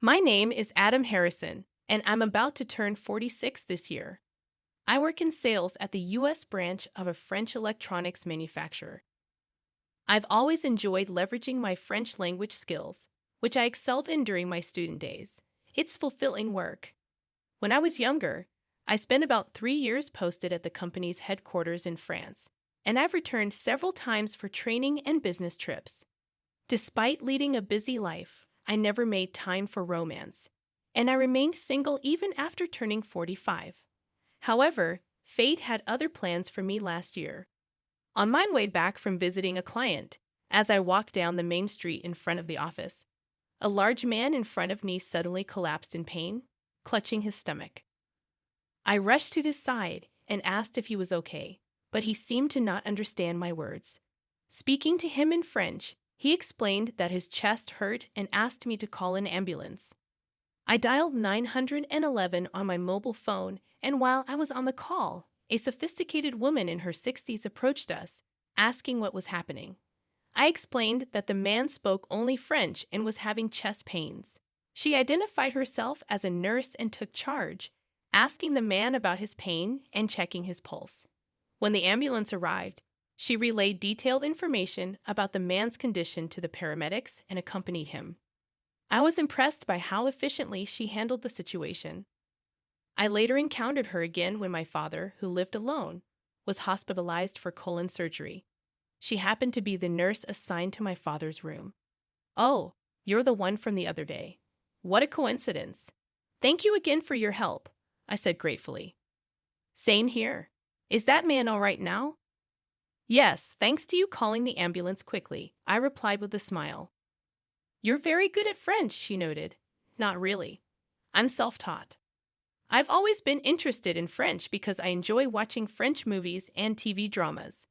My name is Adam Harrison, and I'm about to turn 46 this year. I work in sales at the U.S. branch of a French electronics manufacturer. I've always enjoyed leveraging my French language skills, which I excelled in during my student days. It's fulfilling work. When I was younger, I spent about 3 years posted at the company's headquarters in France, and I've returned several times for training and business trips. Despite leading a busy life, I never made time for romance, and I remained single even after turning 45. However, fate had other plans for me last year. On my way back from visiting a client, as I walked down the main street in front of the office, a large man in front of me suddenly collapsed in pain, clutching his stomach. I rushed to his side and asked if he was okay, but he seemed to not understand my words. Speaking to him in French, he explained that his chest hurt and asked me to call an ambulance. I dialed 911 on my mobile phone, and while I was on the call, a sophisticated woman in her 60s approached us, asking what was happening. I explained that the man spoke only French and was having chest pains. She identified herself as a nurse and took charge, asking the man about his pain and checking his pulse. When the ambulance arrived, she relayed detailed information about the man's condition to the paramedics and accompanied him. I was impressed by how efficiently she handled the situation. I later encountered her again when my father, who lived alone, was hospitalized for colon surgery. She happened to be the nurse assigned to my father's room. "Oh, you're the one from the other day. What a coincidence. Thank you again for your help," I said gratefully. "Same here. Is that man all right now?" "Yes, thanks to you calling the ambulance quickly," I replied with a smile. "You're very good at French," she noted. "Not really. I'm self-taught. I've always been interested in French because I enjoy watching French movies and TV dramas.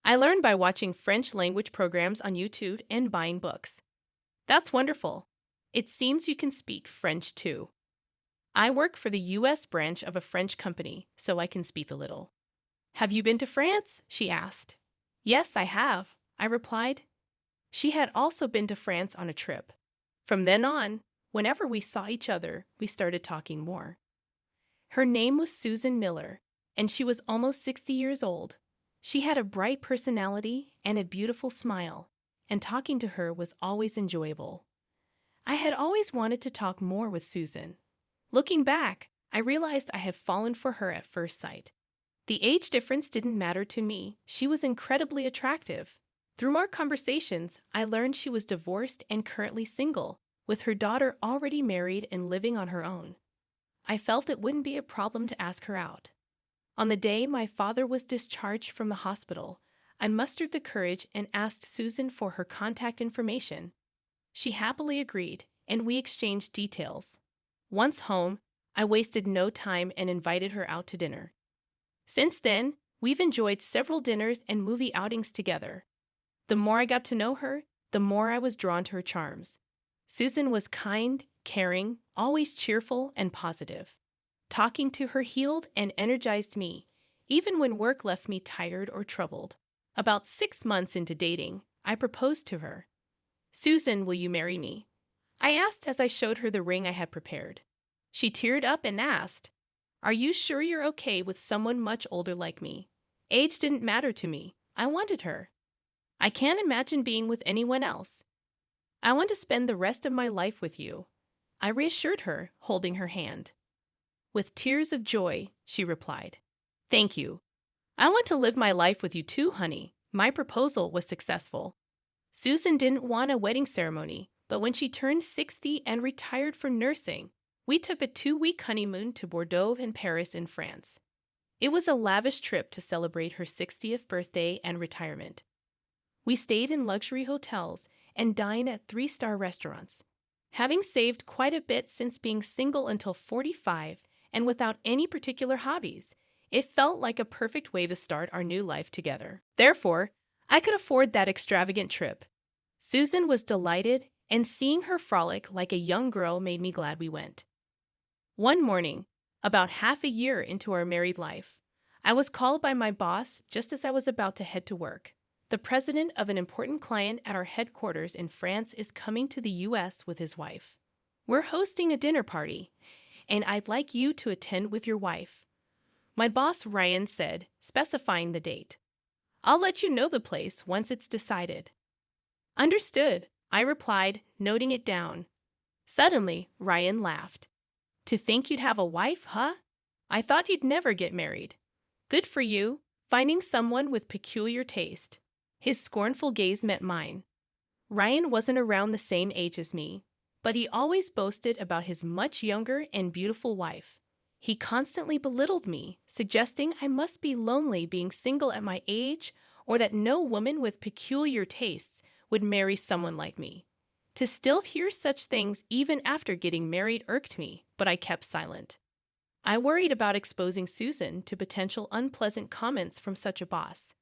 I learned by watching French language programs on YouTube and buying books." "That's wonderful. It seems you can speak French too." "I work for the U.S. branch of a French company, so I can speak a little." "Have you been to France?" she asked. "Yes, I have," I replied. She had also been to France on a trip. From then on, whenever we saw each other, we started talking more. Her name was Susan Miller, and she was almost 60 years old. She had a bright personality and a beautiful smile, and talking to her was always enjoyable. I had always wanted to talk more with Susan. Looking back, I realized I had fallen for her at first sight. The age difference didn't matter to me. She was incredibly attractive. Through our conversations, I learned she was divorced and currently single, with her daughter already married and living on her own. I felt it wouldn't be a problem to ask her out. On the day my father was discharged from the hospital, I mustered the courage and asked Susan for her contact information. She happily agreed, and we exchanged details. Once home, I wasted no time and invited her out to dinner. Since then, we've enjoyed several dinners and movie outings together. The more I got to know her, the more I was drawn to her charms. Susan was kind, caring, always cheerful and positive. Talking to her healed and energized me, even when work left me tired or troubled. About 6 months into dating, I proposed to her. "Susan, will you marry me?" I asked as I showed her the ring I had prepared. She teared up and asked, "Are you sure you're okay with someone much older like me?" Age didn't matter to me. I wanted her. "I can't imagine being with anyone else. I want to spend the rest of my life with you," I reassured her, holding her hand. With tears of joy, she replied, "Thank you. I want to live my life with you too, honey." My proposal was successful. Susan didn't want a wedding ceremony, but when she turned 60 and retired from nursing, we took a 2-week honeymoon to Bordeaux and Paris in France. It was a lavish trip to celebrate her 60th birthday and retirement. We stayed in luxury hotels and dined at 3-star restaurants. Having saved quite a bit since being single until 45 and without any particular hobbies, it felt like a perfect way to start our new life together. Therefore, I could afford that extravagant trip. Susan was delighted, and seeing her frolic like a young girl made me glad we went. One morning, about half a year into our married life, I was called by my boss just as I was about to head to work. The president of an important client at our headquarters in France is coming to the U.S. with his wife. We're hosting a dinner party, and I'd like you to attend with your wife. My boss Ryan said, specifying the date. I'll let you know the place once it's decided. Understood, I replied, noting it down. Suddenly, Ryan laughed. To think you'd have a wife, huh? I thought you'd never get married. Good for you, finding someone with peculiar taste. His scornful gaze met mine. Ryan wasn't around the same age as me, but he always boasted about his much younger and beautiful wife. He constantly belittled me, suggesting I must be lonely being single at my age, or that no woman with peculiar tastes would marry someone like me. To still hear such things even after getting married irked me, but I kept silent. I worried about exposing Susan to potential unpleasant comments from such a boss,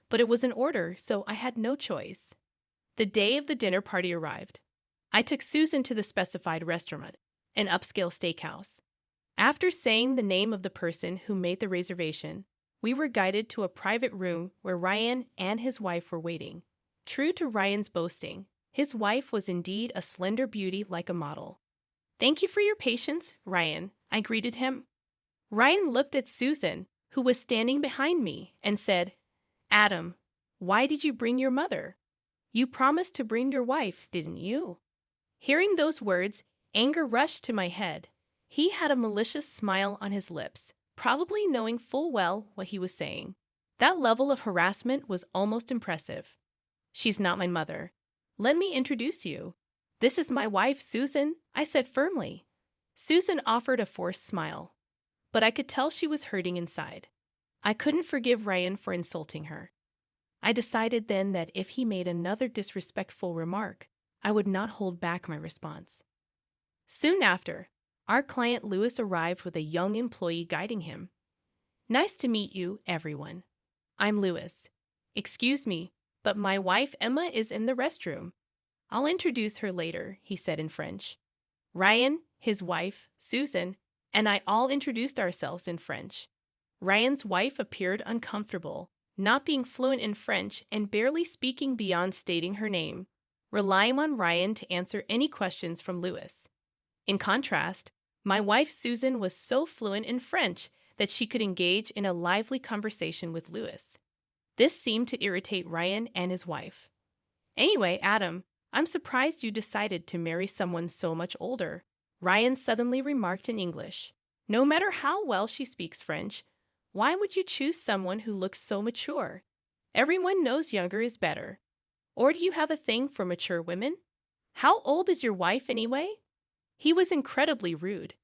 but it was an order, so I had no choice. The day of the dinner party arrived. I took Susan to the specified restaurant, an upscale steakhouse. After saying the name of the person who made the reservation, we were guided to a private room where Ryan and his wife were waiting. True to Ryan's boasting, his wife was indeed a slender beauty like a model. Thank you for your patience, Ryan, I greeted him. Ryan looked at Susan, who was standing behind me, and said, Adam, why did you bring your mother? You promised to bring your wife, didn't you? Hearing those words, anger rushed to my head. He had a malicious smile on his lips, probably knowing full well what he was saying. That level of harassment was almost impressive. She's not my mother. Let me introduce you. This is my wife, Susan, I said firmly. Susan offered a forced smile, but I could tell she was hurting inside. I couldn't forgive Ryan for insulting her. I decided then that if he made another disrespectful remark, I would not hold back my response. Soon after, our client Lewis arrived with a young employee guiding him. Nice to meet you, everyone. I'm Lewis. Excuse me, but my wife Emma is in the restroom. I'll introduce her later, he said in French. Ryan, his wife, Susan, and I all introduced ourselves in French. Ryan's wife appeared uncomfortable, not being fluent in French and barely speaking beyond stating her name, relying on Ryan to answer any questions from Lewis. In contrast, my wife Susan was so fluent in French that she could engage in a lively conversation with Lewis. This seemed to irritate Ryan and his wife. Anyway, Adam, I'm surprised you decided to marry someone so much older, Ryan suddenly remarked in English. No matter how well she speaks French, why would you choose someone who looks so mature? Everyone knows younger is better. Or do you have a thing for mature women? How old is your wife anyway? He was incredibly rude.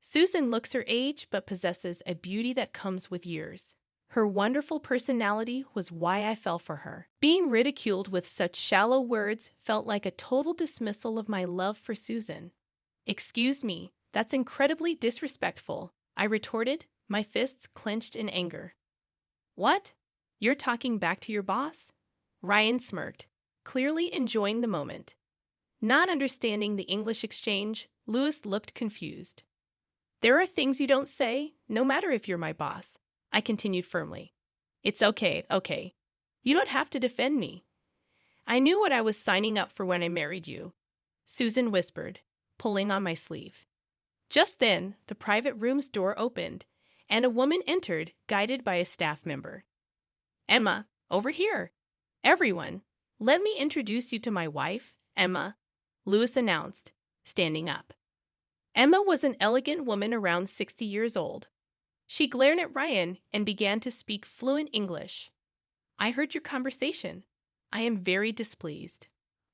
Susan looks her age but possesses a beauty that comes with years. Her wonderful personality was why I fell for her. Being ridiculed with such shallow words felt like a total dismissal of my love for Susan. Excuse me, that's incredibly disrespectful, I retorted, my fists clenched in anger. What? You're talking back to your boss? Ryan smirked, clearly enjoying the moment. Not understanding the English exchange, Lewis looked confused. There are things you don't say, no matter if you're my boss, I continued firmly. It's okay. You don't have to defend me. I knew what I was signing up for when I married you, Susan whispered, pulling on my sleeve. Just then, the private room's door opened, and a woman entered, guided by a staff member. Emma, over here. Everyone, let me introduce you to my wife, Emma, Lewis announced, standing up. Emma was an elegant woman around 60 years old. She glared at Ryan and began to speak fluent English. I heard your conversation. I am very displeased.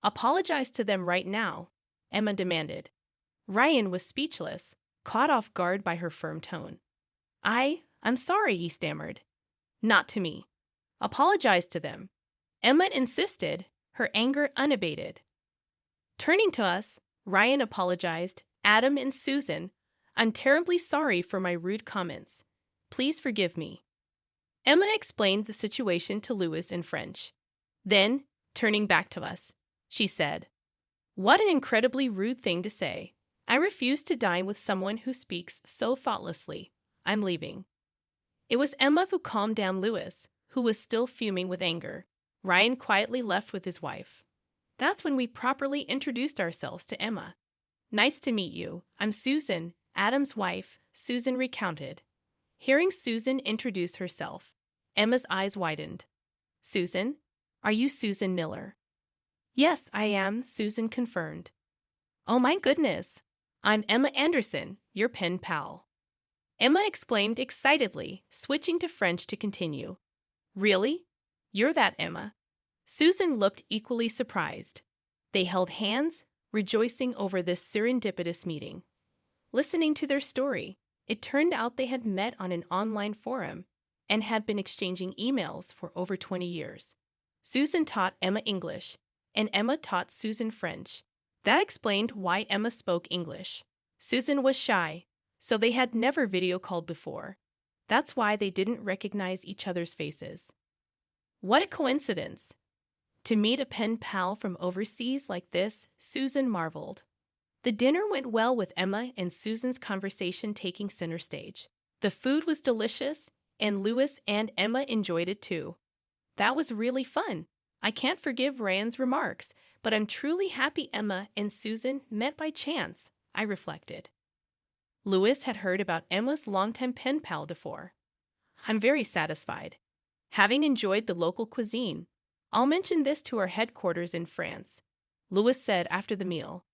Apologize to them right now, Emma demanded. Ryan was speechless, caught off guard by her firm tone. I'm sorry, he stammered. Not to me. Apologize to them. Emma insisted, her anger unabated. Turning to us, Ryan apologized. Adam and Susan, I'm terribly sorry for my rude comments. Please forgive me. Emma explained the situation to Lewis in French. Then, turning back to us, she said, What an incredibly rude thing to say. I refuse to dine with someone who speaks so thoughtlessly. I'm leaving. It was Emma who calmed down Lewis, who was still fuming with anger. Ryan quietly left with his wife. That's when we properly introduced ourselves to Emma. Nice to meet you. I'm Susan, Adam's wife, Susan recounted. Hearing Susan introduce herself, Emma's eyes widened. Susan? Are you Susan Miller? Yes, I am, Susan confirmed. Oh my goodness! I'm Emma Anderson, your pen pal. Emma exclaimed excitedly, switching to French to continue. Really? You're that Emma? Susan looked equally surprised. They held hands, rejoicing over this serendipitous meeting. Listening to their story, it turned out they had met on an online forum and had been exchanging emails for over 20 years. Susan taught Emma English, and Emma taught Susan French. That explained why Emma spoke English. Susan was shy, so they had never video called before. That's why they didn't recognize each other's faces. What a coincidence! To meet a pen pal from overseas like this, Susan marveled. The dinner went well with Emma and Susan's conversation taking center stage. The food was delicious, and Louis and Emma enjoyed it too. That was really fun. I can't forgive Ryan's remarks, but I'm truly happy Emma and Susan met by chance, I reflected. Louis had heard about Emma's longtime pen pal before. I'm very satisfied. Having enjoyed the local cuisine, I'll mention this to our headquarters in France, Louis said after the meal.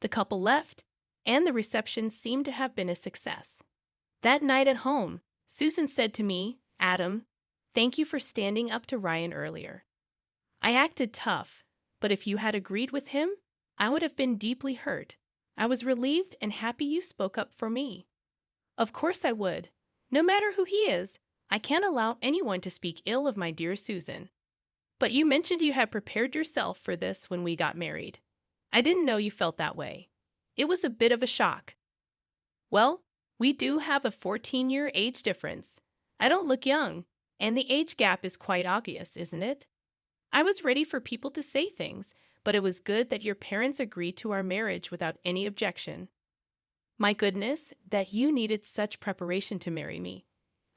The couple left, and the reception seemed to have been a success. That night at home, Susan said to me, Adam, thank you for standing up to Ryan earlier. I acted tough, but if you had agreed with him, I would have been deeply hurt. I was relieved and happy you spoke up for me. Of course I would. No matter who he is, I can't allow anyone to speak ill of my dear Susan. But you mentioned you had prepared yourself for this when we got married. I didn't know you felt that way. It was a bit of a shock. Well, we do have a 14-year age difference. I don't look young, and the age gap is quite obvious, isn't it? I was ready for people to say things, but it was good that your parents agreed to our marriage without any objection. My goodness, that you needed such preparation to marry me.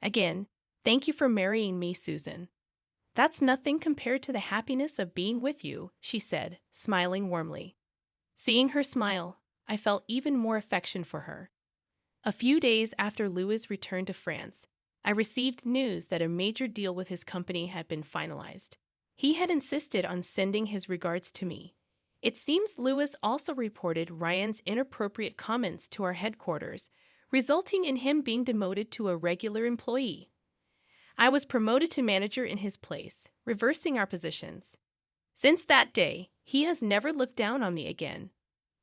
Again, thank you for marrying me, Susan. That's nothing compared to the happiness of being with you, she said, smiling warmly. Seeing her smile, I felt even more affection for her. A few days after Louis returned to France, I received news that a major deal with his company had been finalized. He had insisted on sending his regards to me. It seems Louis also reported Ryan's inappropriate comments to our headquarters, resulting in him being demoted to a regular employee. I was promoted to manager in his place, reversing our positions. Since that day, he has never looked down on me again.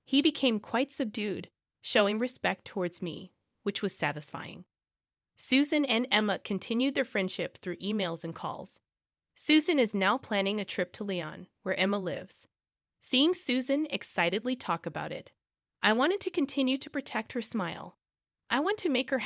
He became quite subdued, showing respect towards me, which was satisfying. Susan and Emma continued their friendship through emails and calls. Susan is now planning a trip to Lyon, where Emma lives. Seeing Susan excitedly talk about it, I wanted to continue to protect her smile. I want to make her